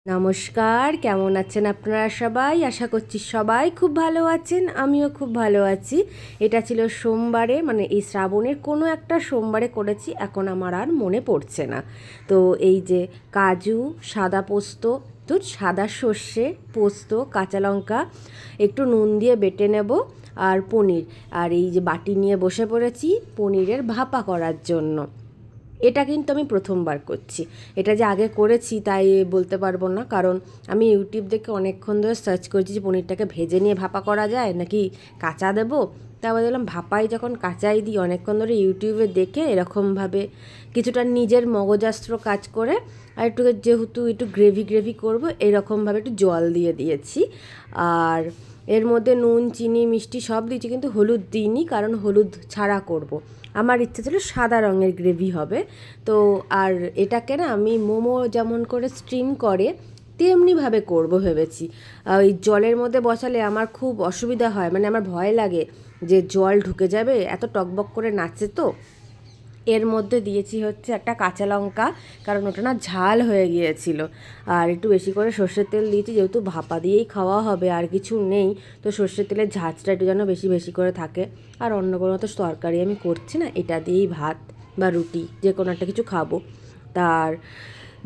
নমস্কার, কেমন আছেন আপনারা সবাই? আশা করছি সবাই খুব ভালো আছেন, আমিও খুব ভালো আছি। এটা ছিল সোমবারে, মানে এই শ্রাবণের কোনো একটা সোমবারে করেছি, এখন আমার আর মনে পড়ছে না। তো এই যে কাজু, সাদা পোস্ত, তো সাদা সর্ষে, পোস্ত, কাঁচা লঙ্কা একটু নুন দিয়ে বেটে নেব, আর পনির, আর এই যে বাটি নিয়ে বসে পড়েছি পনিরের ভাপা করার জন্য। এটা কিন্তু আমি প্রথমবার করছি। এটা যে আগে করেছি তাই বলতে পারবো না, কারণ আমি ইউটিউব দেখে অনেকক্ষণ ধরে সার্চ করেছি যে পনিরটাকে ভেজে নিয়ে ভাপা করা যায় নাকি কাঁচা দেবো। তারপর দেখলাম ভাপাই যখন কাঁচাই দিই, অনেকক্ষণ ধরে ইউটিউবে দেখে এরকমভাবে কিছুটা নিজের মগজাস্ত্র কাজ করে, আর একটু যেহেতু একটু গ্রেভি গ্রেভি করবো এরকমভাবে একটু জল দিয়ে দিয়েছি। আর এর মধ্যে নুন, চিনি, মিষ্টি সব দিয়েছি, কিন্তু হলুদ দিইনি, কারণ হলুদ ছাড়া করব। আমার ইচ্ছে ছিল সাদা রঙের গ্রেভি হবে। তো আর এটাকে না আমি মোমো যেমন করে স্টিম করে তেমনিভাবে করব ভেবেছি। ওই জলের মধ্যে বসালে আমার খুব অসুবিধা হয়, মানে আমার ভয় লাগে যে জল ঢুকে যাবে, এত টকবক করে নাচে। তো এর মধ্যে দিয়েছি হচ্ছে একটা কাঁচা লঙ্কা, কারণ ওটা না ঝাল হয়ে গিয়েছিল। আর একটু বেশি করে সর্ষের তেল দিয়েছি, যেহেতু ভাপা দিয়েই খাওয়া হবে আর কিছু নেই, তো সর্ষের তেলের ঝাঁঝটা একটু যেন বেশি বেশি করে থাকে। আর অন্য কোনো তো তরকারি আমি করছি না, এটা দিয়েই ভাত বা রুটি যে কোনো একটা কিছু খাবো। তার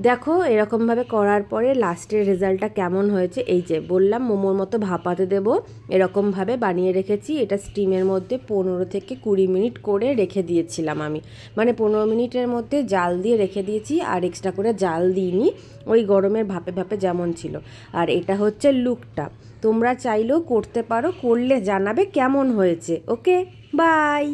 দেখো এরকমভাবে করার পরে লাস্টের রেজাল্টটা কেমন হয়েছে। এই যে বললাম মোমোর মতো ভাপাতে দেবো, এরকমভাবে বানিয়ে রেখেছি। এটা স্টিমের মধ্যে 15 থেকে 20 মিনিট করে রেখে দিয়েছিলাম আমি, মানে 15 মিনিটের মধ্যে জাল দিয়ে রেখে দিয়েছি, আর এক্সট্রা করে জাল দিইনি, ওই গরমের ভাপে ভাপে যেমন ছিল। আর এটা হচ্ছে লুকটা, তোমরা চাইলেও করতে পারো, করলে জানাবে কেমন হয়েছে। ওকে, বাই।